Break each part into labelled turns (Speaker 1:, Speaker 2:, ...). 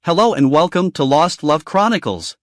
Speaker 1: Hello and welcome to Lost Love Chronicles.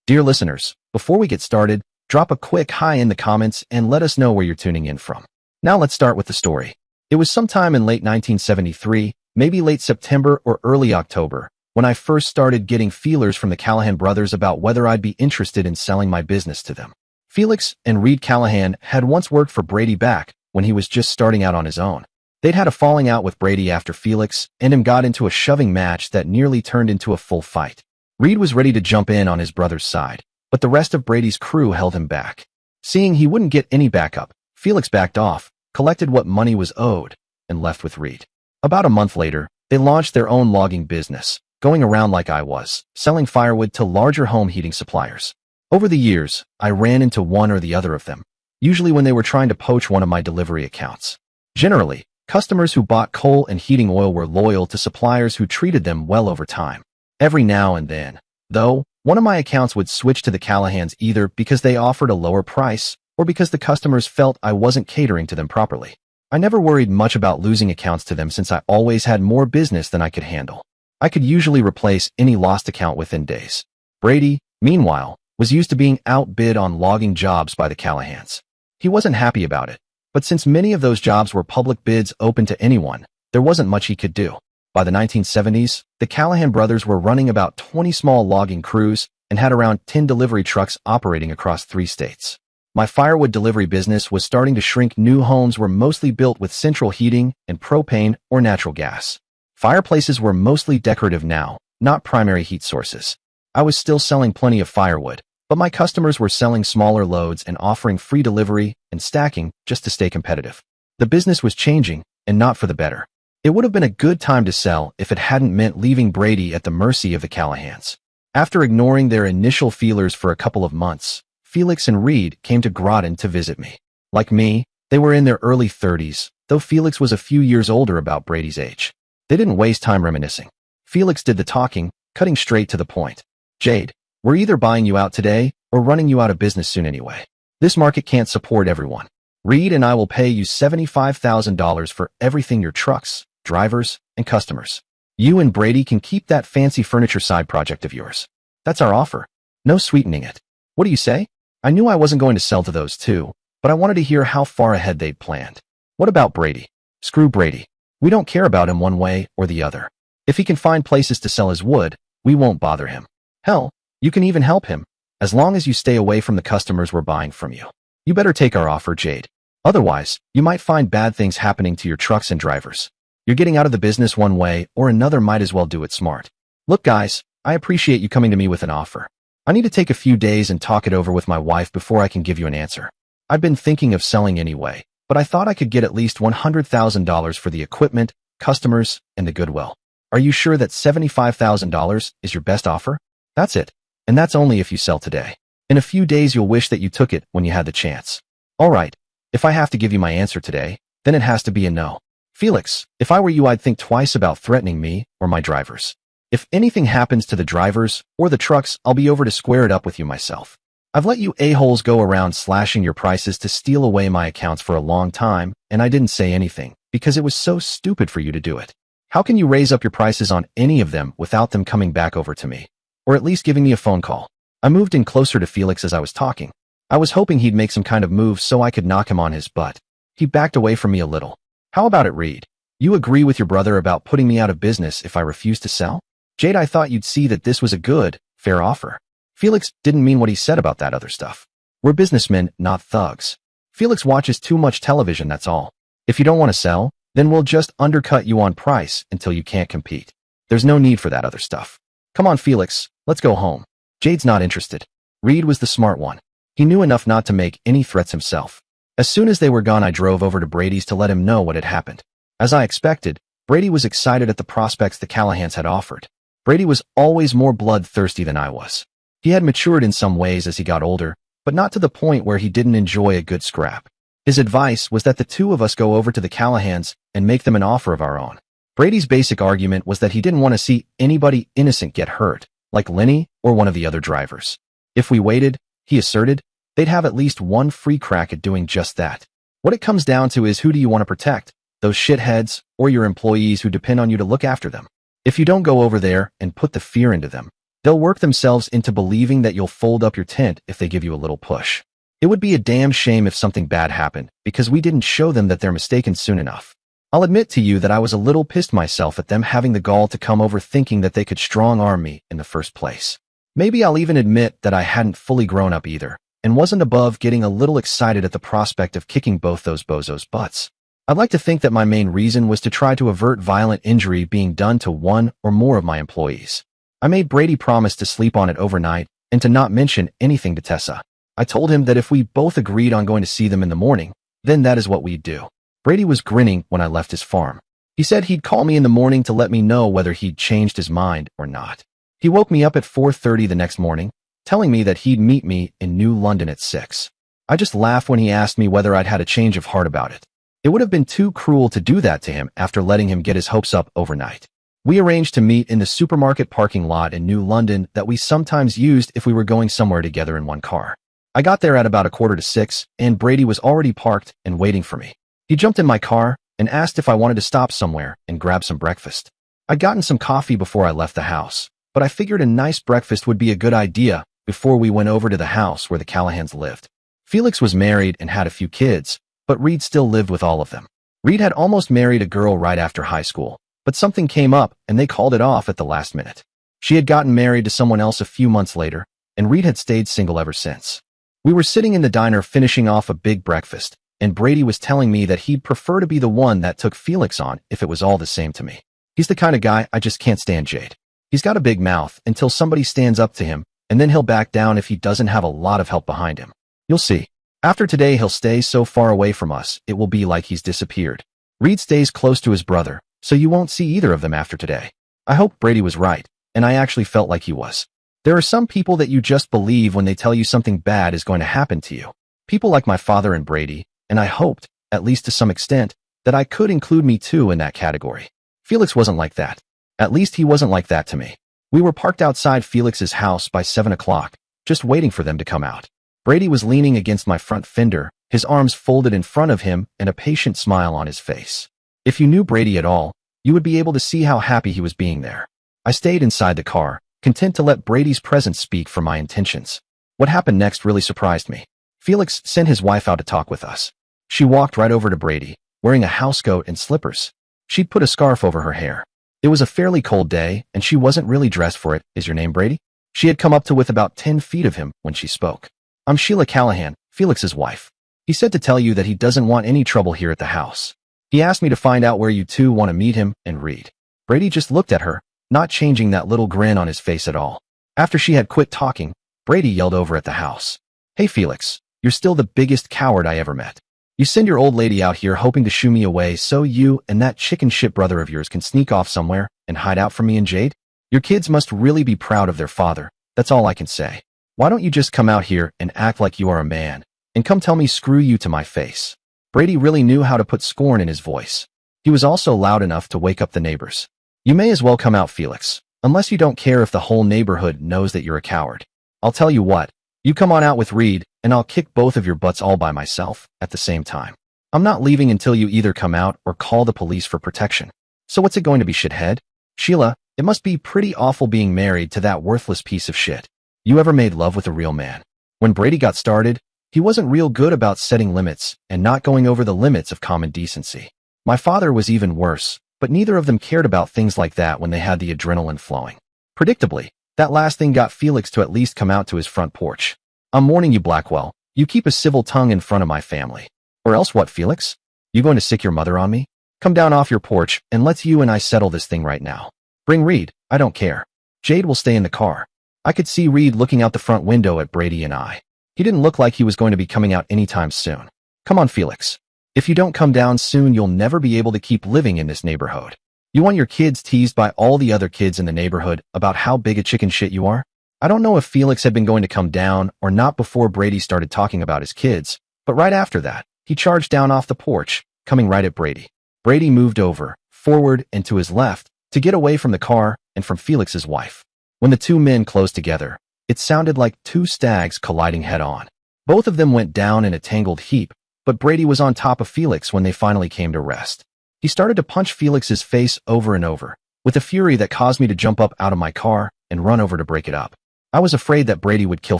Speaker 2: Dear listeners, before we get started, drop a quick hi in the comments and let us know where you're tuning in from. Now let's start with the story. It was sometime in late 1973, maybe late September or early October, when I first started getting feelers from the Callahan brothers about whether I'd be interested in selling my business to them. Felix and Reed Callahan had once worked for Brady back when he was just starting out on his own. They'd had a falling out with Brady after Felix and him got into a shoving match that nearly turned into a full fight. Reed was ready to jump in on his brother's side, but the rest of Brady's crew held him back. Seeing he wouldn't get any backup, Felix backed off, collected what money was owed, and left with Reed. About a month later, they launched their own logging business, going around like I was, selling firewood to larger home heating suppliers. Over the years, I ran into one or the other of them, usually when they were trying to poach one of my delivery accounts. Generally, customers who bought coal and heating oil were loyal to suppliers who treated them well over time. Every now and then, though, one of my accounts would switch to the Callahans either because they offered a lower price or because the customers felt I wasn't catering to them properly. I never worried much about losing accounts to them since I always had more business than I could handle. I could usually replace any lost account within days. Brady, meanwhile, was used to being outbid on logging jobs by the Callahans. He wasn't happy about it. But since many of those jobs were public bids open to anyone, there wasn't much he could do. By the 1970s, the Callahan brothers were running about 20 small logging crews and had around 10 delivery trucks operating across 3 states. My firewood delivery business was starting to shrink. New homes were mostly built with central heating and propane or natural gas. Fireplaces were mostly decorative now, not primary heat sources. I was still selling plenty of firewood, but my customers were selling smaller loads and offering free delivery and stacking just to stay competitive. The business was changing, and not for the better. It would have been a good time to sell if it hadn't meant leaving Brady at the mercy of the Callahans. After ignoring their initial feelers for a couple of months, Felix and Reed came to Groton to visit me. Like me, they were in their early 30s, though Felix was a few years older about Brady's age. They didn't waste time reminiscing. Felix did the talking, cutting straight to the point. "Jade, we're either buying you out today or running you out of business soon anyway. This market can't support everyone. Reed and I will pay you $75,000 for everything: your trucks, drivers, and customers. You and Brady can keep that fancy furniture side project of yours. That's our offer. No sweetening it. What do you say?" I knew I wasn't going to sell to those two, but I wanted to hear how far ahead they'd planned. "What about Brady?" "Screw Brady. We don't care about him one way or the other. If he can find places to sell his wood, we won't bother him. Hell, you can even help him, as long as you stay away from the customers we're buying from you. You better take our offer, Jade. Otherwise, you might find bad things happening to your trucks and drivers. You're getting out of the business one way or another. Might as well do it smart. Look, guys, I appreciate you coming to me with an offer. I need to take a few days and talk it over with my wife before I can give you an answer. I've been thinking of selling anyway, but I thought I could get at least $100,000 for the equipment, customers, and the goodwill. Are you sure that $75,000 is your best offer?" "That's it. And that's only if you sell today. In a few days you'll wish that you took it when you had the chance." "All right. If I have to give you my answer today, then it has to be a no. Felix, if I were you, I'd think twice about threatening me or my drivers. If anything happens to the drivers or the trucks, I'll be over to square it up with you myself. I've let you a-holes go around slashing your prices to steal away my accounts for a long time, and I didn't say anything because it was so stupid for you to do it. How can you raise up your prices on any of them without them coming back over to me? Or at least giving me a phone call?" I moved in closer to Felix as I was talking. I was hoping he'd make some kind of move so I could knock him on his butt. He backed away from me a little. "How about it, Reed? You agree with your brother about putting me out of business if I refuse to sell?" "Jade, I thought you'd see that this was a good, fair offer." Felix didn't mean what he said about that other stuff. "We're businessmen, not thugs. Felix watches too much television, that's all. If you don't want to sell, then we'll just undercut you on price until you can't compete. There's no need for that other stuff. Come on, Felix, let's go home." Jade's not interested. Reed was the smart one. He knew enough not to make any threats himself. As soon as they were gone, I drove over to Brady's to let him know what had happened. As I expected, Brady was excited at the prospects the Callahans had offered. Brady was always more bloodthirsty than I was. He had matured in some ways as he got older, but not to the point where he didn't enjoy a good scrap. His advice was that the two of us go over to the Callahans and make them an offer of our own. Brady's basic argument was that he didn't want to see anybody innocent get hurt, like Lenny or one of the other drivers. If we waited, he asserted, they'd have at least one free crack at doing just that. What it comes down to is, who do you want to protect? Those shitheads or your employees who depend on you to look after them? If you don't go over there and put the fear into them, they'll work themselves into believing that you'll fold up your tent if they give you a little push. It would be a damn shame if something bad happened because we didn't show them that they're mistaken soon enough. I'll admit to you that I was a little pissed myself at them having the gall to come over thinking that they could strong-arm me in the first place. Maybe I'll even admit that I hadn't fully grown up either, and wasn't above getting a little excited at the prospect of kicking both those bozos' butts. I'd like to think that my main reason was to try to avert violent injury being done to one or more of my employees. I made Brady promise to sleep on it overnight and to not mention anything to Tessa. I told him that if we both agreed on going to see them in the morning, then that is what we'd do. Brady was grinning when I left his farm. He said he'd call me in the morning to let me know whether he'd changed his mind or not. He woke me up at 4:30 the next morning, telling me that he'd meet me in New London at 6. I just laughed when he asked me whether I'd had a change of heart about it. It would have been too cruel to do that to him after letting him get his hopes up overnight. We arranged to meet in the supermarket parking lot in New London that we sometimes used if we were going somewhere together in one car. I got there at about 5:45, and Brady was already parked and waiting for me. He jumped in my car and asked if I wanted to stop somewhere and grab some breakfast. I'd gotten some coffee before I left the house, but I figured a nice breakfast would be a good idea before we went over to the house where the Callahans lived. Felix was married and had a few kids, but Reed still lived with all of them. Reed had almost married a girl right after high school, but something came up and they called it off at the last minute. She had gotten married to someone else a few months later, and Reed had stayed single ever since. We were sitting in the diner finishing off a big breakfast, and Brady was telling me that he'd prefer to be the one that took Felix on if it was all the same to me. He's the kind of guy I just can't stand, Jade. He's got a big mouth until somebody stands up to him, and then he'll back down if he doesn't have a lot of help behind him. You'll see. After today he'll stay so far away from us, it will be like he's disappeared. Reed stays close to his brother, so you won't see either of them after today. I hope Brady was right, and I actually felt like he was. There are some people that you just believe when they tell you something bad is going to happen to you. People like my father and Brady, and I hoped, at least to some extent, that I could include me too in that category. Felix wasn't like that. At least he wasn't like that to me. We were parked outside Felix's house by 7 o'clock, just waiting for them to come out. Brady was leaning against my front fender, his arms folded in front of him and a patient smile on his face. If you knew Brady at all, you would be able to see how happy he was being there. I stayed inside the car, content to let Brady's presence speak for my intentions. What happened next really surprised me. Felix sent his wife out to talk with us. She walked right over to Brady, wearing a housecoat and slippers. She'd put a scarf over her hair. It was a fairly cold day, and she wasn't really dressed for it. Is your name Brady? She had come up to within about 10 feet of him when she spoke. I'm Sheila Callahan, Felix's wife. He said to tell you that he doesn't want any trouble here at the house. He asked me to find out where you two want to meet him and Reed. Brady just looked at her, not changing that little grin on his face at all. After she had quit talking, Brady yelled over at the house. Hey Felix, you're still the biggest coward I ever met. You send your old lady out here hoping to shoo me away so you and that chicken shit brother of yours can sneak off somewhere and hide out from me and Jade? Your kids must really be proud of their father, that's all I can say. Why don't you just come out here and act like you are a man, and come tell me screw you to my face? Brady really knew how to put scorn in his voice. He was also loud enough to wake up the neighbors. You may as well come out, Felix, unless you don't care if the whole neighborhood knows that you're a coward. I'll tell you what, you come on out with Reed, and I'll kick both of your butts all by myself at the same time. I'm not leaving until you either come out or call the police for protection. So what's it going to be, shithead? Sheila, it must be pretty awful being married to that worthless piece of shit. You ever made love with a real man? When Brady got started, he wasn't real good about setting limits and not going over the limits of common decency. My father was even worse, but neither of them cared about things like that when they had the adrenaline flowing. Predictably, that last thing got Felix to at least come out to his front porch. I'm warning you, Blackwell, you keep a civil tongue in front of my family. Or else what, Felix? You going to sick your mother on me? Come down off your porch and let's you and I settle this thing right now. Bring Reed, I don't care. Jade will stay in the car. I could see Reed looking out the front window at Brady and I. He didn't look like he was going to be coming out anytime soon. Come on, Felix. If you don't come down soon, you'll never be able to keep living in this neighborhood. You want your kids teased by all the other kids in the neighborhood about how big a chicken shit you are? I don't know if Felix had been going to come down or not before Brady started talking about his kids, but right after that, he charged down off the porch, coming right at Brady. Brady moved over, forward and to his left, to get away from the car and from Felix's wife. When the two men closed together, it sounded like two stags colliding head-on. Both of them went down in a tangled heap, but Brady was on top of Felix when they finally came to rest. He started to punch Felix's face over and over, with a fury that caused me to jump up out of my car and run over to break it up. I was afraid that Brady would kill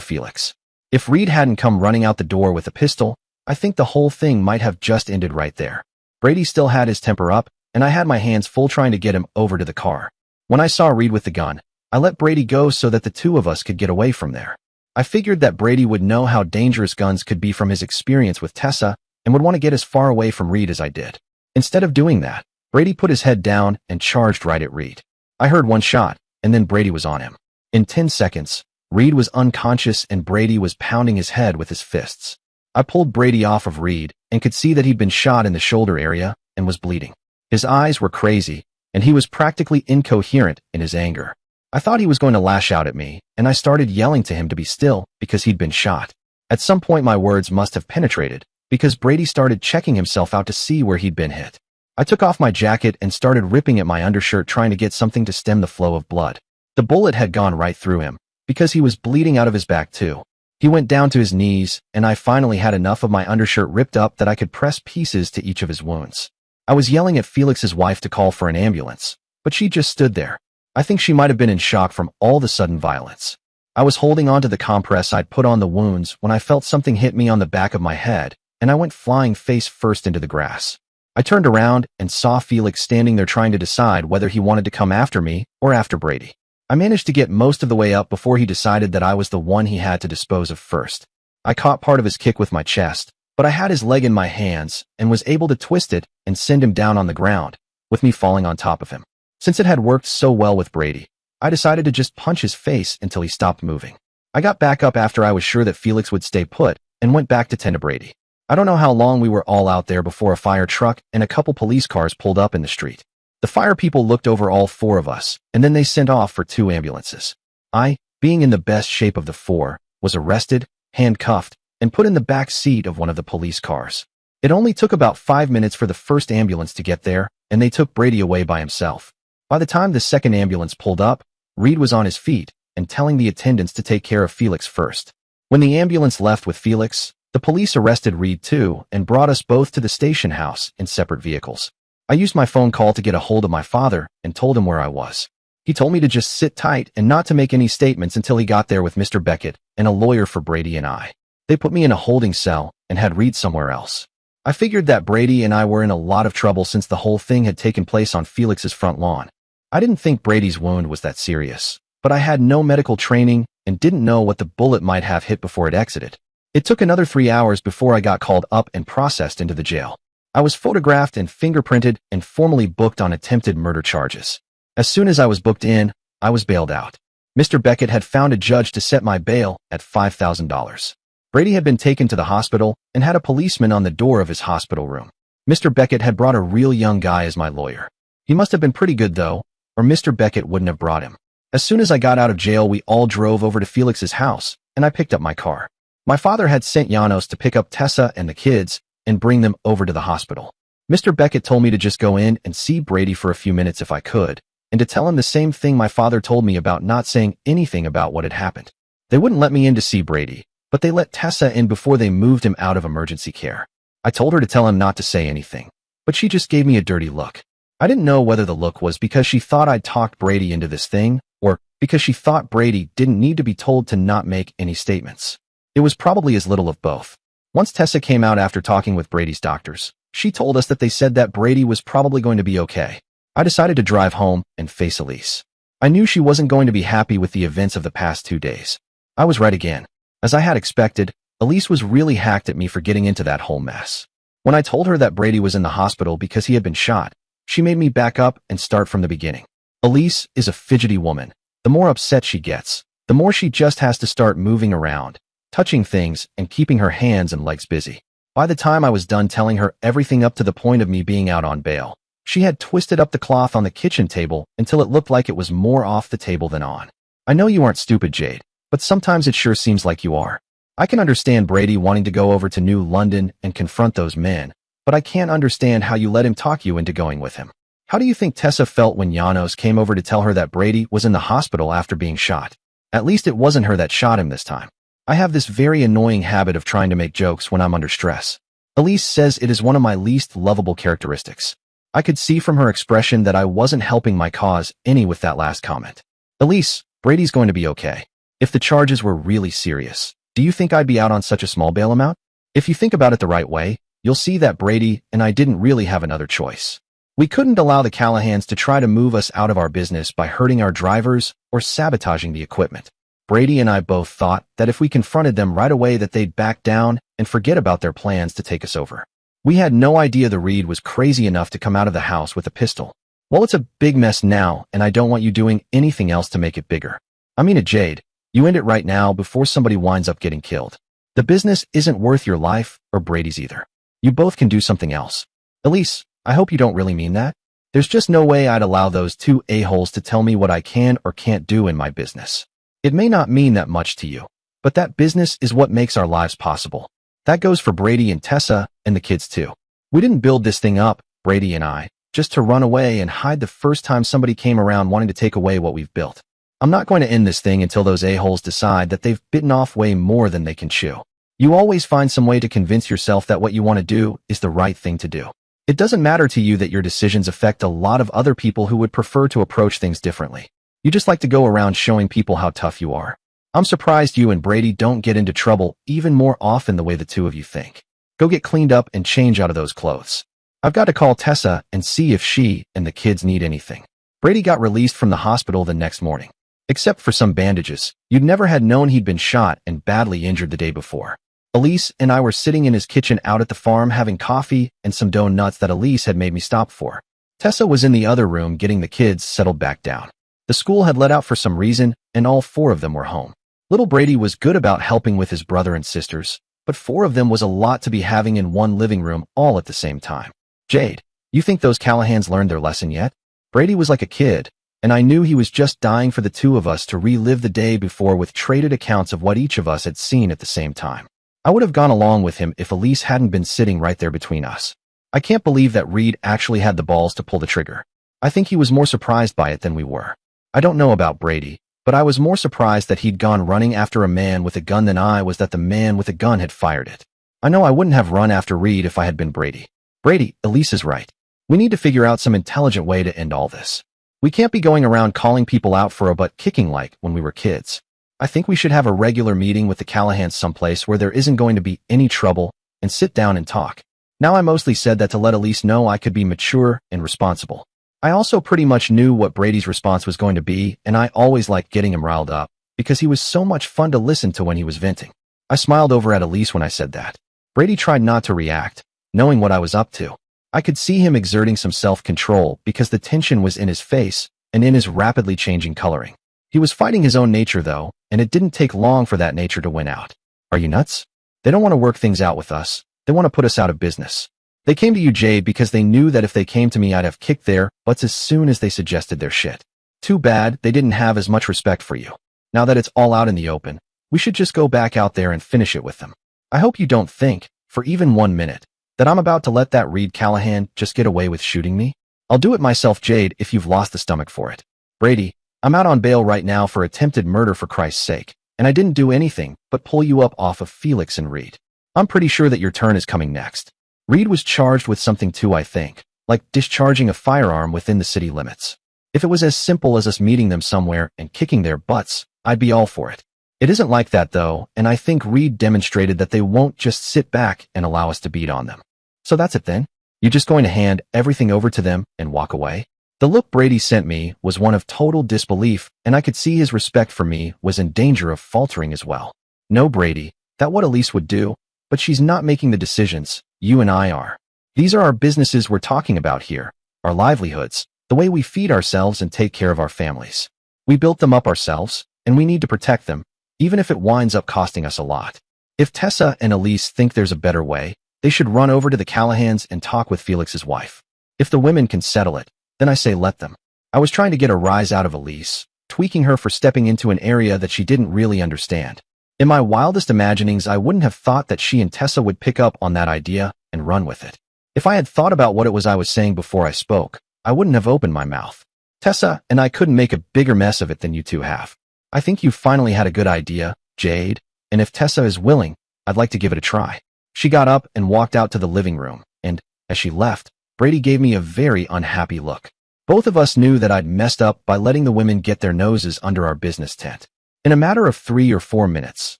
Speaker 2: Felix. If Reed hadn't come running out the door with a pistol, I think the whole thing might have just ended right there. Brady still had his temper up, and I had my hands full trying to get him over to the car. When I saw Reed with the gun, I let Brady go so that the two of us could get away from there. I figured that Brady would know how dangerous guns could be from his experience with Tessa and would want to get as far away from Reed as I did. Instead of doing that, Brady put his head down and charged right at Reed. I heard one shot, and then Brady was on him. In 10 seconds, Reed was unconscious and Brady was pounding his head with his fists. I pulled Brady off of Reed and could see that he'd been shot in the shoulder area and was bleeding. His eyes were crazy, and he was practically incoherent in his anger. I thought he was going to lash out at me, and I started yelling to him to be still because he'd been shot. At some point my words must have penetrated, because Brady started checking himself out to see where he'd been hit. I took off my jacket and started ripping at my undershirt trying to get something to stem the flow of blood. The bullet had gone right through him, because he was bleeding out of his back too. He went down to his knees, and I finally had enough of my undershirt ripped up that I could press pieces to each of his wounds. I was yelling at Felix's wife to call for an ambulance, but she just stood there. I think she might have been in shock from all the sudden violence. I was holding onto the compress I'd put on the wounds when I felt something hit me on the back of my head, and I went flying face first into the grass. I turned around and saw Felix standing there trying to decide whether he wanted to come after me or after Brady. I managed to get most of the way up before he decided that I was the one he had to dispose of first. I caught part of his kick with my chest, but I had his leg in my hands and was able to twist it and send him down on the ground, with me falling on top of him. Since it had worked so well with Brady, I decided to just punch his face until he stopped moving. I got back up after I was sure that Felix would stay put and went back to tend to Brady. I don't know how long we were all out there before a fire truck and a couple police cars pulled up in the street. The fire people looked over all four of us, and then they sent off for 2 ambulances. I, being in the best shape of the 4, was arrested, handcuffed, and put in the back seat of one of the police cars. It only took about 5 minutes for the first ambulance to get there, and they took Brady away by himself. By the time the second ambulance pulled up, Reed was on his feet and telling the attendants to take care of Felix first. When the ambulance left with Felix, the police arrested Reed too and brought us both to the station house in separate vehicles. I used my phone call to get a hold of my father and told him where I was. He told me to just sit tight and not to make any statements until he got there with Mr. Beckett and a lawyer for Brady and I. They put me in a holding cell and had Reed somewhere else. I figured that Brady and I were in a lot of trouble since the whole thing had taken place on Felix's front lawn. I didn't think Brady's wound was that serious, but I had no medical training and didn't know what the bullet might have hit before it exited. It took another 3 hours before I got called up and processed into the jail. I was photographed and fingerprinted and formally booked on attempted murder charges. As soon as I was booked in, I was bailed out. Mr. Beckett had found a judge to set my bail at $5,000. Brady had been taken to the hospital and had a policeman on the door of his hospital room. Mr. Beckett had brought a real young guy as my lawyer. He must have been pretty good though, or Mr. Beckett wouldn't have brought him. As soon as I got out of jail, we all drove over to Felix's house, and I picked up my car. My father had sent Janos to pick up Tessa and the kids and bring them over to the hospital. Mr. Beckett told me to just go in and see Brady for a few minutes if I could, and to tell him the same thing my father told me about not saying anything about what had happened. They wouldn't let me in to see Brady, but they let Tessa in before they moved him out of emergency care. I told her to tell him not to say anything, but she just gave me a dirty look. I didn't know whether the look was because she thought I'd talked Brady into this thing, or because she thought Brady didn't need to be told to not make any statements. It was probably as little of both. Once Tessa came out after talking with Brady's doctors, she told us that they said that Brady was probably going to be okay. I decided to drive home and face Elise. I knew she wasn't going to be happy with the events of the past 2 days. I was right again. As I had expected, Elise was really hacked at me for getting into that whole mess. When I told her that Brady was in the hospital because he had been shot, she made me back up and start from the beginning. Elise is a fidgety woman. The more upset she gets, the more she just has to start moving around, touching things, and keeping her hands and legs busy. By the time I was done telling her everything up to the point of me being out on bail, she had twisted up the cloth on the kitchen table until it looked like it was more off the table than on. I know you aren't stupid, Jade, but sometimes it sure seems like you are. I can understand Brady wanting to go over to New London and confront those men, but I can't understand how you let him talk you into going with him. How do you think Tessa felt when Janos came over to tell her that Brady was in the hospital after being shot? At least it wasn't her that shot him this time. I have this very annoying habit of trying to make jokes when I'm under stress. Elise says it is one of my least lovable characteristics. I could see from her expression that I wasn't helping my cause any with that last comment. Elise, Brady's going to be okay. If the charges were really serious, do you think I'd be out on such a small bail amount? If you think about it the right way, you'll see that Brady and I didn't really have another choice. We couldn't allow the Callahans to try to move us out of our business by hurting our drivers or sabotaging the equipment. Brady and I both thought that if we confronted them right away that they'd back down and forget about their plans to take us over. We had no idea the Reed was crazy enough to come out of the house with a pistol. Well, it's a big mess now, and I don't want you doing anything else to make it bigger. I mean it, Jade. You end it right now before somebody winds up getting killed. The business isn't worth your life or Brady's either. You both can do something else. Elise, I hope you don't really mean that. There's just no way I'd allow those two a-holes to tell me what I can or can't do in my business. It may not mean that much to you, but that business is what makes our lives possible. That goes for Brady and Tessa and the kids too. We didn't build this thing up, Brady and I, just to run away and hide the first time somebody came around wanting to take away what we've built. I'm not going to end this thing until those a-holes decide that they've bitten off way more than they can chew. You always find some way to convince yourself that what you want to do is the right thing to do. It doesn't matter to you that your decisions affect a lot of other people who would prefer to approach things differently. You just like to go around showing people how tough you are. I'm surprised you and Brady don't get into trouble even more often the way the two of you think. Go get cleaned up and change out of those clothes. I've got to call Tessa and see if she and the kids need anything. Brady got released from the hospital the next morning. Except for some bandages, you'd never had known he'd been shot and badly injured the day before. Elise and I were sitting in his kitchen out at the farm having coffee and some donuts that Elise had made me stop for. Tessa was in the other room getting the kids settled back down. The school had let out for some reason, and all four of them were home. Little Brady was good about helping with his brother and sisters, but four of them was a lot to be having in one living room all at the same time. Jade, you think those Callahans learned their lesson yet? Brady was like a kid, and I knew he was just dying for the two of us to relive the day before with traded accounts of what each of us had seen at the same time. I would have gone along with him if Elise hadn't been sitting right there between us. I can't believe that Reed actually had the balls to pull the trigger. I think he was more surprised by it than we were. I don't know about Brady, but I was more surprised that he'd gone running after a man with a gun than I was that the man with a gun had fired it. I know I wouldn't have run after Reed if I had been Brady. Brady, Elise is right. We need to figure out some intelligent way to end all this. We can't be going around calling people out for a butt kicking like when we were kids. I think we should have a regular meeting with the Callahans someplace where there isn't going to be any trouble and sit down and talk. Now I mostly said that to let Elise know I could be mature and responsible. I also pretty much knew what Brady's response was going to be, and I always liked getting him riled up because he was so much fun to listen to when he was venting. I smiled over at Elise when I said that. Brady tried not to react, knowing what I was up to. I could see him exerting some self-control because the tension was in his face and in his rapidly changing coloring. He was fighting his own nature though, and it didn't take long for that nature to win out. Are you nuts? They don't want to work things out with us. They want to put us out of business. They came to you, Jade, because they knew that if they came to me, I'd have kicked their butts as soon as they suggested their shit. Too bad they didn't have as much respect for you. Now that it's all out in the open, we should just go back out there and finish it with them. I hope you don't think, for even 1 minute, that I'm about to let that Reed Callahan just get away with shooting me. I'll do it myself, Jade, if you've lost the stomach for it. Brady, I'm out on bail right now for attempted murder for Christ's sake, and I didn't do anything but pull you up off of Felix and Reed. I'm pretty sure that your turn is coming next. Reed was charged with something too, I think, like discharging a firearm within the city limits. If it was as simple as us meeting them somewhere and kicking their butts, I'd be all for it. It isn't like that though, and I think Reed demonstrated that they won't just sit back and allow us to beat on them. So that's it then? You're just going to hand everything over to them and walk away? The look Brady sent me was one of total disbelief, and I could see his respect for me was in danger of faltering as well. No, Brady, that's what Elise would do, but she's not making the decisions. You and I are. These are our businesses we're talking about here, our livelihoods, the way we feed ourselves and take care of our families. We built them up ourselves, and we need to protect them, even if it winds up costing us a lot. If Tessa and Elise think there's a better way, they should run over to the Callahans and talk with Felix's wife. If the women can settle it, then I say let them. I was trying to get a rise out of Elise, tweaking her for stepping into an area that she didn't really understand. In my wildest imaginings, I wouldn't have thought that she and Tessa would pick up on that idea and run with it. If I had thought about what it was I was saying before I spoke, I wouldn't have opened my mouth. Tessa and I couldn't make a bigger mess of it than you two have. I think you finally had a good idea, Jade, and if Tessa is willing, I'd like to give it a try. She got up and walked out to the living room, and, as she left, Brady gave me a very unhappy look. Both of us knew that I'd messed up by letting the women get their noses under our business tent. In a matter of 3 or 4 minutes,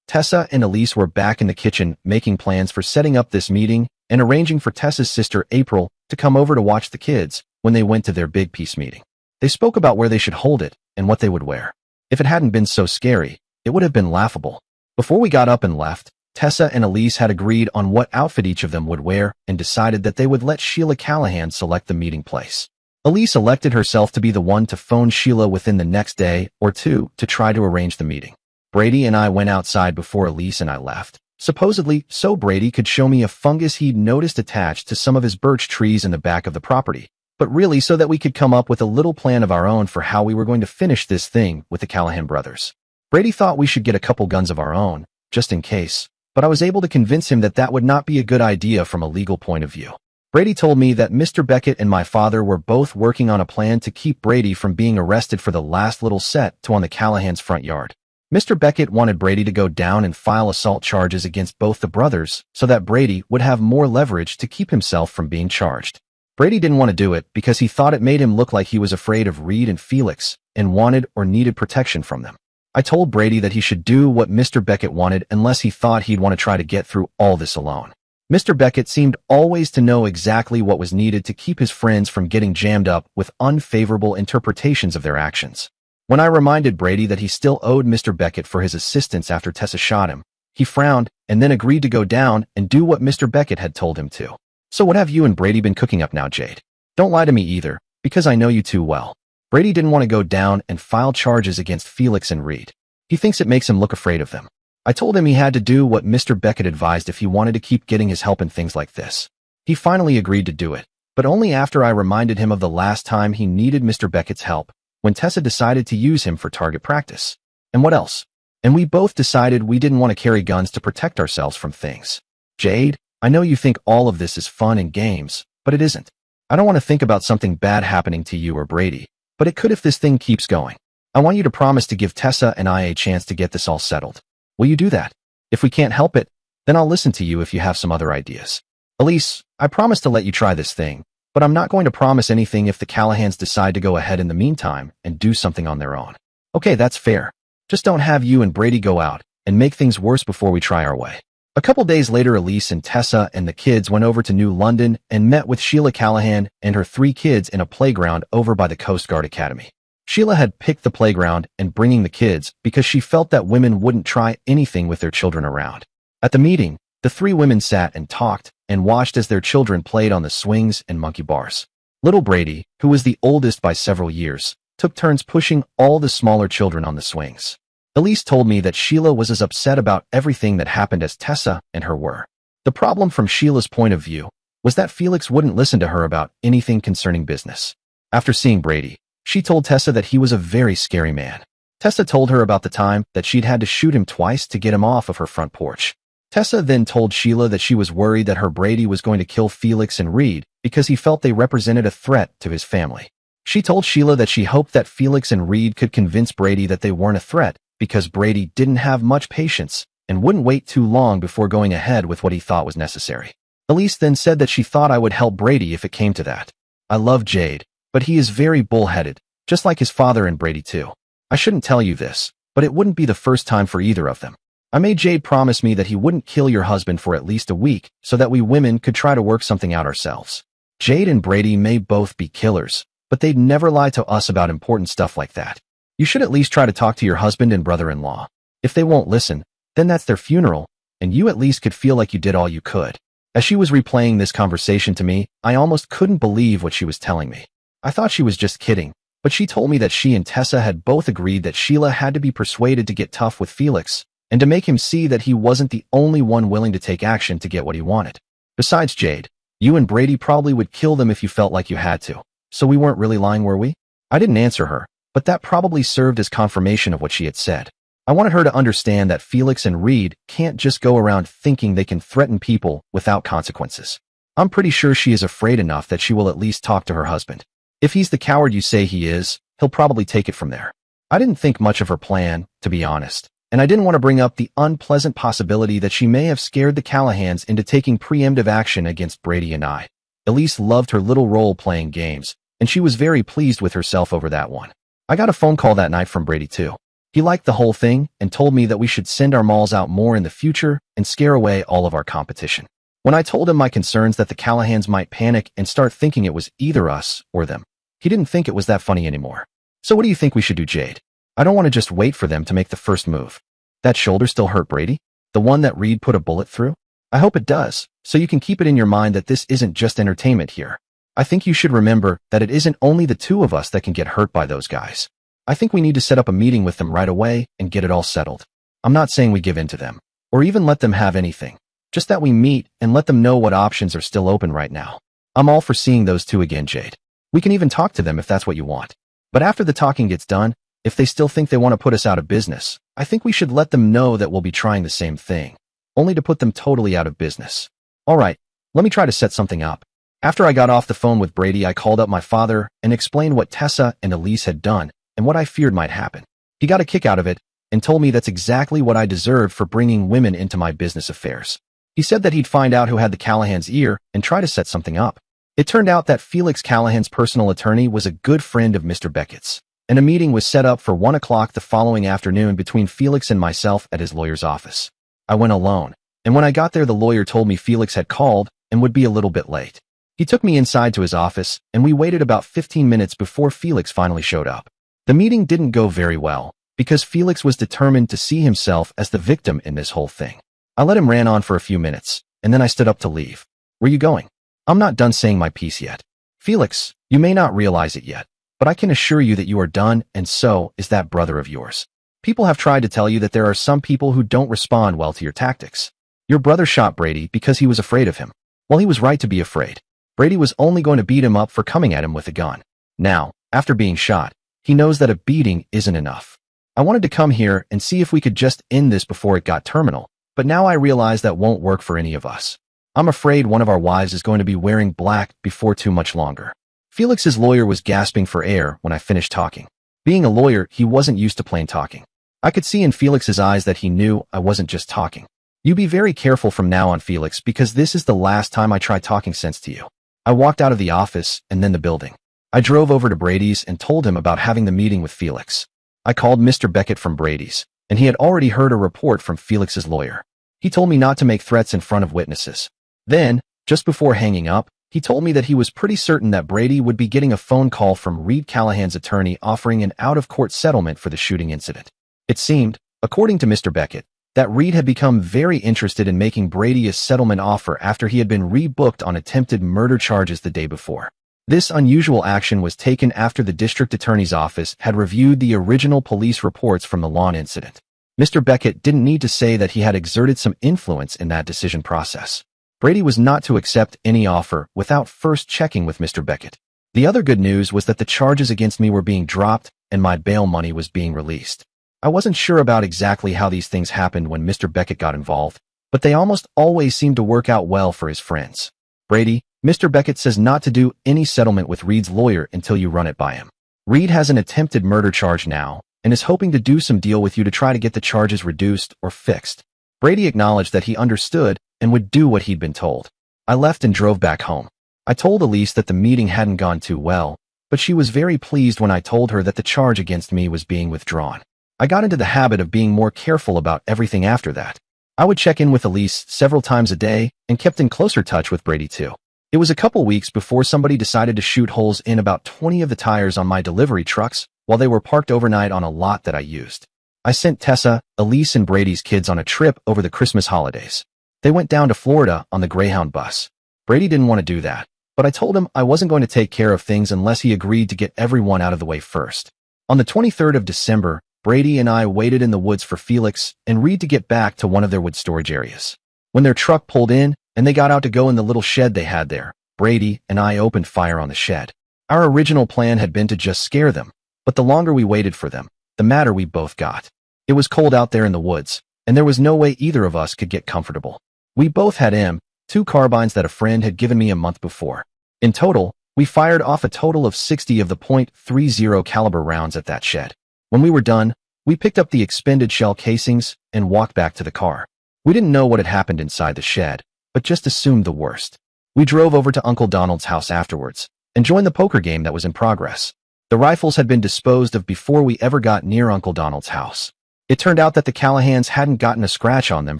Speaker 2: Tessa and Elise were back in the kitchen making plans for setting up this meeting and arranging for Tessa's sister April to come over to watch the kids when they went to their big peace meeting. They spoke about where they should hold it and what they would wear. If it hadn't been so scary, it would have been laughable. Before we got up and left, Tessa and Elise had agreed on what outfit each of them would wear and decided that they would let Sheila Callahan select the meeting place. Elise elected herself to be the one to phone Sheila within the next day or two to try to arrange the meeting. Brady and I went outside before Elise and I left, supposedly so Brady could show me a fungus he'd noticed attached to some of his birch trees in the back of the property, but really so that we could come up with a little plan of our own for how we were going to finish this thing with the Callahan brothers. Brady thought we should get a couple guns of our own, just in case, but I was able to convince him that that would not be a good idea from a legal point of view. Brady told me that Mr. Beckett and my father were both working on a plan to keep Brady from being arrested for the last little set to on the Callahan's front yard. Mr. Beckett wanted Brady to go down and file assault charges against both the brothers so that Brady would have more leverage to keep himself from being charged. Brady didn't want to do it because he thought it made him look like he was afraid of Reed and Felix and wanted or needed protection from them. I told Brady that he should do what Mr. Beckett wanted unless he thought he'd want to try to get through all this alone. Mr. Beckett seemed always to know exactly what was needed to keep his friends from getting jammed up with unfavorable interpretations of their actions. When I reminded Brady that he still owed Mr. Beckett for his assistance after Tessa shot him, he frowned and then agreed to go down and do what Mr. Beckett had told him to. So what have you and Brady been cooking up now, Jade? Don't lie to me either, because I know you too well. Brady didn't want to go down and file charges against Felix and Reed. He thinks it makes him look afraid of them. I told him he had to do what Mr. Beckett advised if he wanted to keep getting his help in things like this. He finally agreed to do it, but only after I reminded him of the last time he needed Mr. Beckett's help, when Tessa decided to use him for target practice. And what else? And we both decided we didn't want to carry guns to protect ourselves from things. Jade, I know you think all of this is fun and games, but it isn't. I don't want to think about something bad happening to you or Brady, but it could if this thing keeps going. I want you to promise to give Tessa and I a chance to get this all settled. Will you do that? If we can't help it, then I'll listen to you if you have some other ideas. Elise, I promise to let you try this thing, but I'm not going to promise anything if the Callahans decide to go ahead in the meantime and do something on their own. Okay, that's fair. Just don't have you and Brady go out and make things worse before we try our way. A couple days later, Elise and Tessa and the kids went over to New London and met with Sheila Callahan and her 3 kids in a playground over by the Coast Guard Academy. Sheila had picked the playground and bringing the kids because she felt that women wouldn't try anything with their children around. At the meeting, the 3 women sat and talked and watched as their children played on the swings and monkey bars. Little Brady, who was the oldest by several years, took turns pushing all the smaller children on the swings. Elise told me that Sheila was as upset about everything that happened as Tessa and her were. The problem from Sheila's point of view was that Felix wouldn't listen to her about anything concerning business. After seeing Brady, she told Tessa that he was a very scary man. Tessa told her about the time that she'd had to shoot him twice to get him off of her front porch. Tessa then told Sheila that she was worried that her Brady was going to kill Felix and Reed because he felt they represented a threat to his family. She told Sheila that she hoped that Felix and Reed could convince Brady that they weren't a threat because Brady didn't have much patience and wouldn't wait too long before going ahead with what he thought was necessary. Elise then said that she thought I would help Brady if it came to that. I love Jade, but he is very bullheaded, just like his father and Brady too. I shouldn't tell you this, but it wouldn't be the first time for either of them. I made Jade promise me that he wouldn't kill your husband for at least a week so that we women could try to work something out ourselves. Jade and Brady may both be killers, but they'd never lie to us about important stuff like that. You should at least try to talk to your husband and brother-in-law. If they won't listen, then that's their funeral, and you at least could feel like you did all you could. As she was replaying this conversation to me, I almost couldn't believe what she was telling me. I thought she was just kidding, but she told me that she and Tessa had both agreed that Sheila had to be persuaded to get tough with Felix and to make him see that he wasn't the only one willing to take action to get what he wanted. Besides, Jade, you and Brady probably would kill them if you felt like you had to. So we weren't really lying, were we? I didn't answer her, but that probably served as confirmation of what she had said. I wanted her to understand that Felix and Reed can't just go around thinking they can threaten people without consequences. I'm pretty sure she is afraid enough that she will at least talk to her husband. If he's the coward you say he is, he'll probably take it from there. I didn't think much of her plan, to be honest, and I didn't want to bring up the unpleasant possibility that she may have scared the Callahans into taking preemptive action against Brady and I. Elise loved her little role playing games, and she was very pleased with herself over that one. I got a phone call that night from Brady too. He liked the whole thing and told me that we should send our malls out more in the future and scare away all of our competition. When I told him my concerns that the Callahans might panic and start thinking it was either us or them, he didn't think it was that funny anymore. So what do you think we should do, Jade? I don't want to just wait for them to make the first move. That shoulder still hurt, Brady? The one that Reed put a bullet through? I hope it does, so you can keep it in your mind that this isn't just entertainment here. I think you should remember that it isn't only the two of us that can get hurt by those guys. I think we need to set up a meeting with them right away and get it all settled. I'm not saying we give in to them, or even let them have anything. Just that we meet and let them know what options are still open right now. I'm all for seeing those two again, Jade. We can even talk to them if that's what you want. But after the talking gets done, if they still think they want to put us out of business, I think we should let them know that we'll be trying the same thing, only to put them totally out of business. All right, let me try to set something up. After I got off the phone with Brady, I called up my father and explained what Tessa and Elise had done and what I feared might happen. He got a kick out of it and told me that's exactly what I deserved for bringing women into my business affairs. He said that he'd find out who had the Callahan's ear and try to set something up. It turned out that Felix Callahan's personal attorney was a good friend of Mr. Beckett's, and a meeting was set up for 1 o'clock the following afternoon between Felix and myself at his lawyer's office. I went alone, and when I got there the lawyer told me Felix had called and would be a little bit late. He took me inside to his office, and we waited about 15 minutes before Felix finally showed up. The meeting didn't go very well, because Felix was determined to see himself as the victim in this whole thing. I let him rant on for a few minutes, and then I stood up to leave. Where you going? I'm not done saying my piece yet. Felix, you may not realize it yet, but I can assure you that you are done, and so is that brother of yours. People have tried to tell you that there are some people who don't respond well to your tactics. Your brother shot Brady because he was afraid of him. Well, he was right to be afraid. Brady was only going to beat him up for coming at him with a gun. Now, after being shot, he knows that a beating isn't enough. I wanted to come here and see if we could just end this before it got terminal, but now I realize that won't work for any of us. I'm afraid one of our wives is going to be wearing black before too much longer. Felix's lawyer was gasping for air when I finished talking. Being a lawyer, he wasn't used to plain talking. I could see in Felix's eyes that he knew I wasn't just talking. You be very careful from now on, Felix, because this is the last time I try talking sense to you. I walked out of the office and then the building. I drove over to Brady's and told him about having the meeting with Felix. I called Mr. Beckett from Brady's, and he had already heard a report from Felix's lawyer. He told me not to make threats in front of witnesses. Then, just before hanging up, he told me that he was pretty certain that Brady would be getting a phone call from Reed Callahan's attorney offering an out-of-court settlement for the shooting incident. It seemed, according to Mr. Beckett, that Reed had become very interested in making Brady a settlement offer after he had been rebooked on attempted murder charges the day before. This unusual action was taken after the district attorney's office had reviewed the original police reports from the lawn incident. Mr. Beckett didn't need to say that he had exerted some influence in that decision process. Brady was not to accept any offer without first checking with Mr. Beckett. The other good news was that the charges against me were being dropped and my bail money was being released. I wasn't sure about exactly how these things happened when Mr. Beckett got involved, but they almost always seemed to work out well for his friends. Brady, Mr. Beckett says not to do any settlement with Reed's lawyer until you run it by him. Reed has an attempted murder charge now and is hoping to do some deal with you to try to get the charges reduced or fixed. Brady acknowledged that he understood and would do what he'd been told. I left and drove back home. I told Elise that the meeting hadn't gone too well, but she was very pleased when I told her that the charge against me was being withdrawn. I got into the habit of being more careful about everything after that. I would check in with Elise several times a day and kept in closer touch with Brady too. It was a couple weeks before somebody decided to shoot holes in about 20 of the tires on my delivery trucks while they were parked overnight on a lot that I used. I sent Tessa, Elise, and Brady's kids on a trip over the Christmas holidays. They went down to Florida on the Greyhound bus. Brady didn't want to do that, but I told him I wasn't going to take care of things unless he agreed to get everyone out of the way first. On the 23rd of December, Brady and I waited in the woods for Felix and Reed to get back to one of their wood storage areas. When their truck pulled in and they got out to go in the little shed they had there, Brady and I opened fire on the shed. Our original plan had been to just scare them, but the longer we waited for them, the madder we both got. It was cold out there in the woods, and there was no way either of us could get comfortable. We both had M2 carbines that a friend had given me a month before. In total, we fired off a total of 60 of the .30 caliber rounds at that shed. When we were done, we picked up the expended shell casings and walked back to the car. We didn't know what had happened inside the shed, but just assumed the worst. We drove over to Uncle Donald's house afterwards and joined the poker game that was in progress. The rifles had been disposed of before we ever got near Uncle Donald's house. It turned out that the Callahans hadn't gotten a scratch on them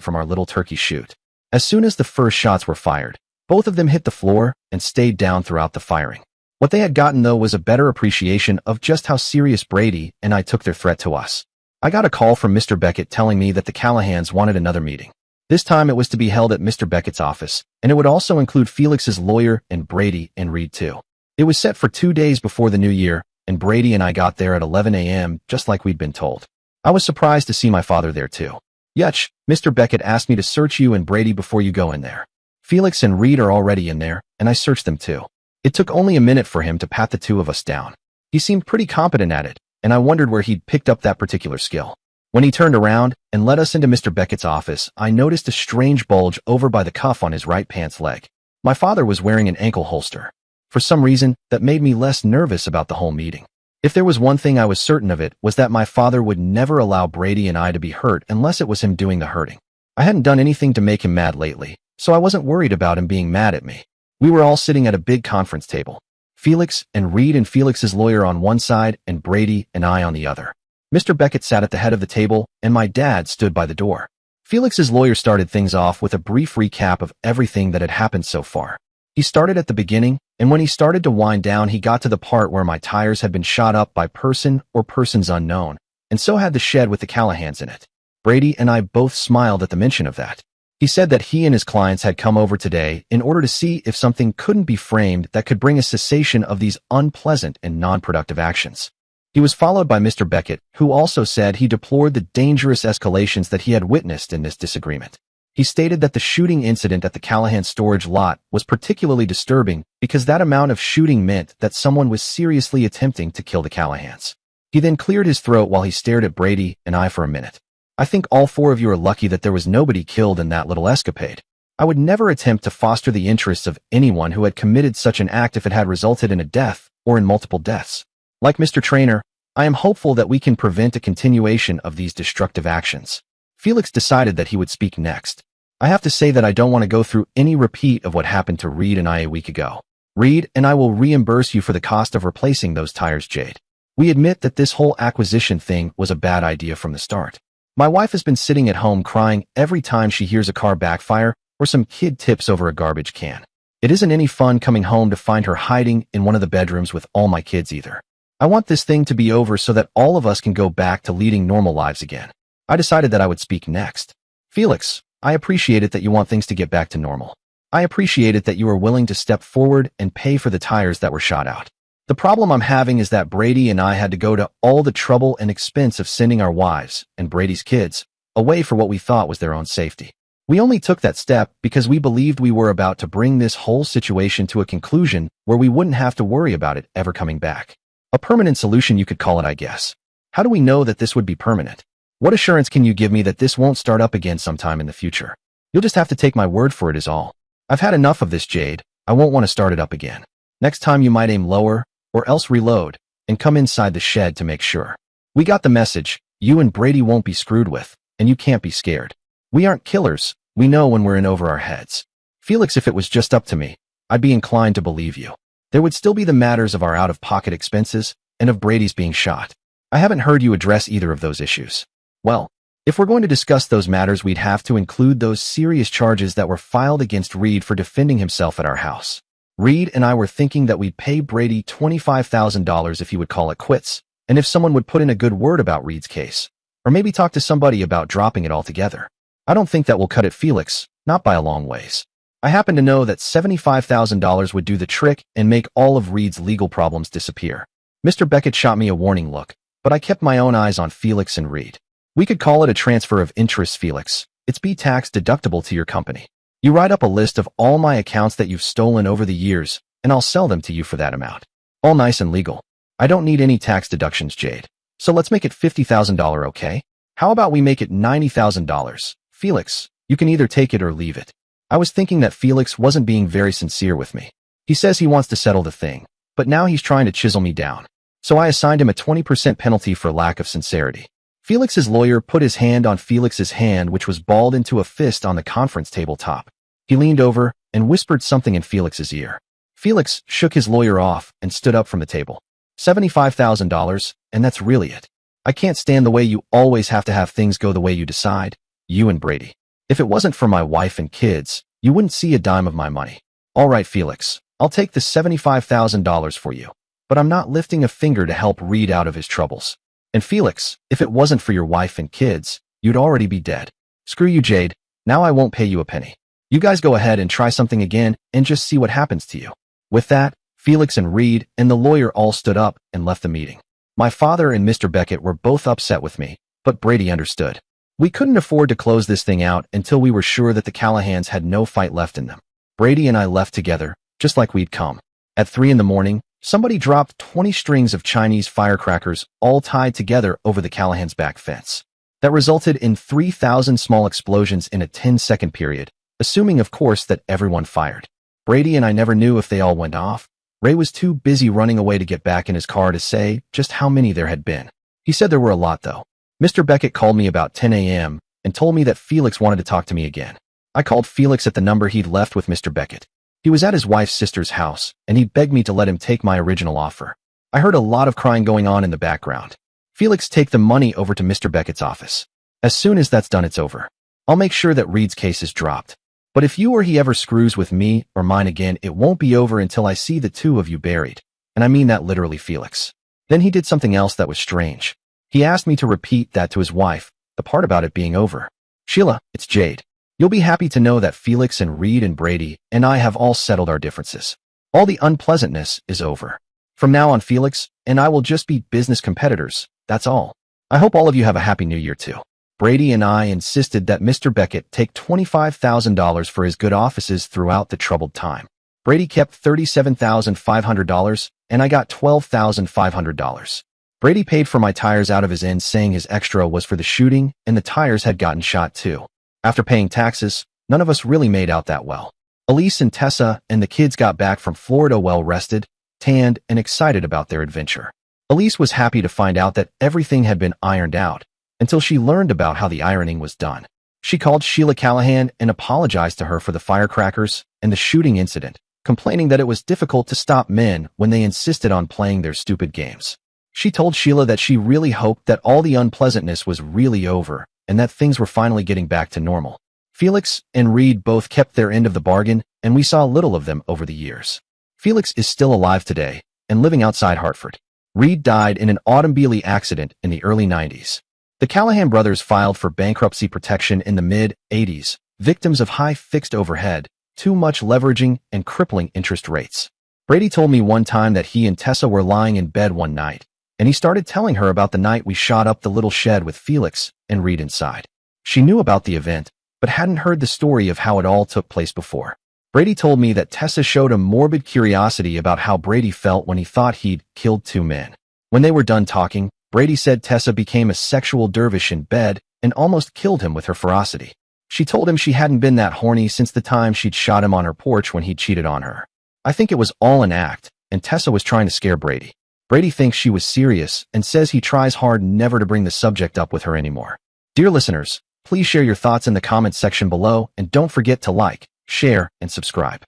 Speaker 2: from our little turkey shoot. As soon as the first shots were fired, both of them hit the floor and stayed down throughout the firing. What they had gotten, though, was a better appreciation of just how serious Brady and I took their threat to us. I got a call from Mr. Beckett telling me that the Callahans wanted another meeting. This time it was to be held at Mr. Beckett's office, and it would also include Felix's lawyer and Brady and Reed too. It was set for 2 days before the new year, and Brady and I got there at 11 a.m. just like we'd been told. I was surprised to see my father there too. "Yutch, Mr. Beckett asked me to search you and Brady before you go in there. Felix and Reed are already in there, and I searched them too." It took only a minute for him to pat the two of us down. He seemed pretty competent at it, and I wondered where he'd picked up that particular skill. When he turned around and led us into Mr. Beckett's office, I noticed a strange bulge over by the cuff on his right pants leg. My father was wearing an ankle holster. For some reason, that made me less nervous about the whole meeting. If there was one thing I was certain of, it was that my father would never allow Brady and I to be hurt unless it was him doing the hurting. I hadn't done anything to make him mad lately, so I wasn't worried about him being mad at me. We were all sitting at a big conference table. Felix and Reed and Felix's lawyer on one side and Brady and I on the other. Mr. Beckett sat at the head of the table, and my dad stood by the door. Felix's lawyer started things off with a brief recap of everything that had happened so far. He started at the beginning, and when he started to wind down, he got to the part where my tires had been shot up by person or persons unknown, and so had the shed with the Callahans in it. Brady and I both smiled at the mention of that. He said that he and his clients had come over today in order to see if something couldn't be framed that could bring a cessation of these unpleasant and non-productive actions. He was followed by Mr. Beckett, who also said he deplored the dangerous escalations that he had witnessed in this disagreement. He stated that the shooting incident at the Callahan storage lot was particularly disturbing because that amount of shooting meant that someone was seriously attempting to kill the Callahans. He then cleared his throat while he stared at Brady and I for a minute. "I think all four of you are lucky that there was nobody killed in that little escapade. I would never attempt to foster the interests of anyone who had committed such an act if it had resulted in a death or in multiple deaths. Like Mr. Trainer, I am hopeful that we can prevent a continuation of these destructive actions." Felix decided that he would speak next. "I have to say that I don't want to go through any repeat of what happened to Reed and I a week ago. Reed and I will reimburse you for the cost of replacing those tires, Jade. We admit that this whole acquisition thing was a bad idea from the start. My wife has been sitting at home crying every time she hears a car backfire or some kid tips over a garbage can. It isn't any fun coming home to find her hiding in one of the bedrooms with all my kids either. I want this thing to be over so that all of us can go back to leading normal lives again." I decided that I would speak next. "Felix, I appreciate it that you want things to get back to normal. I appreciate it that you are willing to step forward and pay for the tires that were shot out. The problem I'm having is that Brady and I had to go to all the trouble and expense of sending our wives and Brady's kids away for what we thought was their own safety. We only took that step because we believed we were about to bring this whole situation to a conclusion where we wouldn't have to worry about it ever coming back. A permanent solution, you could call it, I guess. How do we know that this would be permanent? What assurance can you give me that this won't start up again sometime in the future? You'll just have to take my word for it is all. I've had enough of this, Jade. I won't want to start it up again. Next time you might aim lower, or else reload, and come inside the shed to make sure. We got the message. You and Brady won't be screwed with, and you can't be scared. We aren't killers. We know when we're in over our heads. Felix, if it was just up to me, I'd be inclined to believe you. There would still be the matters of our out-of-pocket expenses and of Brady's being shot. I haven't heard you address either of those issues. Well, if we're going to discuss those matters, we'd have to include those serious charges that were filed against Reed for defending himself at our house. Reed and I were thinking that we'd pay Brady $25,000 if he would call it quits, and if someone would put in a good word about Reed's case, or maybe talk to somebody about dropping it altogether. I don't think that will cut it, Felix, not by a long ways. I happen to know that $75,000 would do the trick and make all of Reed's legal problems disappear. Mr. Beckett shot me a warning look, but I kept my own eyes on Felix and Reed. We could call it a transfer of interest, Felix. It's tax deductible to your company. You write up a list of all my accounts that you've stolen over the years, and I'll sell them to you for that amount. All nice and legal. I don't need any tax deductions, Jade. So let's make it $50,000, okay? How about we make it $90,000? Felix, you can either take it or leave it. I was thinking that Felix wasn't being very sincere with me. He says he wants to settle the thing, but now he's trying to chisel me down. So I assigned him a 20% penalty for lack of sincerity. Felix's lawyer put his hand on Felix's hand, which was balled into a fist on the conference table top. He leaned over and whispered something in Felix's ear. Felix shook his lawyer off and stood up from the table. $75,000, and that's really it. I can't stand the way you always have to have things go the way you decide, you and Brady. If it wasn't for my wife and kids, you wouldn't see a dime of my money. All right, Felix, I'll take the $75,000 for you. But I'm not lifting a finger to help Reed out of his troubles. And Felix, if it wasn't for your wife and kids, you'd already be dead. Screw you, Jade. Now I won't pay you a penny. You guys go ahead and try something again and just see what happens to you. With that, Felix and Reed and the lawyer all stood up and left the meeting. My father and Mr. Beckett were both upset with me, but Brady understood. We couldn't afford to close this thing out until we were sure that the Callahans had no fight left in them. Brady and I left together, just like we'd come. At 3 a.m, somebody dropped 20 strings of Chinese firecrackers all tied together over the Callahans' back fence. That resulted in 3,000 small explosions in a 10-second period, assuming of course that everyone fired. Brady and I never knew if they all went off. Ray was too busy running away to get back in his car to say just how many there had been. He said there were a lot though. Mr. Beckett called me about 10 a.m. and told me that Felix wanted to talk to me again. I called Felix at the number he'd left with Mr. Beckett. He was at his wife's sister's house, and he begged me to let him take my original offer. I heard a lot of crying going on in the background. Felix, take the money over to Mr. Beckett's office. As soon as that's done, it's over. I'll make sure that Reed's case is dropped. But if you or he ever screws with me or mine again, it won't be over until I see the two of you buried. And I mean that literally, Felix. Then he did something else that was strange. He asked me to repeat that to his wife, the part about it being over. Sheila, it's Jade. You'll be happy to know that Felix and Reed and Brady and I have all settled our differences. All the unpleasantness is over. From now on, Felix and I will just be business competitors, that's all. I hope all of you have a happy new year too. Brady and I insisted that Mr. Beckett take $25,000 for his good offices throughout the troubled time. Brady kept $37,500, and I got $12,500. Brady paid for my tires out of his end, saying his extra was for the shooting, and the tires had gotten shot too. After paying taxes, none of us really made out that well. Elise and Tessa and the kids got back from Florida well rested, tanned, and excited about their adventure. Elise was happy to find out that everything had been ironed out, until she learned about how the ironing was done. She called Sheila Callahan and apologized to her for the firecrackers and the shooting incident, complaining that it was difficult to stop men when they insisted on playing their stupid games. She told Sheila that she really hoped that all the unpleasantness was really over and that things were finally getting back to normal. Felix and Reed both kept their end of the bargain, and we saw little of them over the years. Felix is still alive today and living outside Hartford. Reed died in an automobile accident in the early 90s. The Callahan brothers filed for bankruptcy protection in the mid-80s, victims of high fixed overhead, too much leveraging, and crippling interest rates. Brady told me one time that he and Tessa were lying in bed one night, and he started telling her about the night we shot up the little shed with Felix and Reed inside. She knew about the event, but hadn't heard the story of how it all took place before. Brady told me that Tessa showed a morbid curiosity about how Brady felt when he thought he'd killed 2 men. When they were done talking, Brady said Tessa became a sexual dervish in bed and almost killed him with her ferocity. She told him she hadn't been that horny since the time she'd shot him on her porch when he'd cheated on her. I think it was all an act, and Tessa was trying to scare Brady. Brady thinks she was serious and says he tries hard never to bring the subject up with her anymore. Dear listeners, please share your thoughts in the comments section below and don't forget to like, share, and subscribe.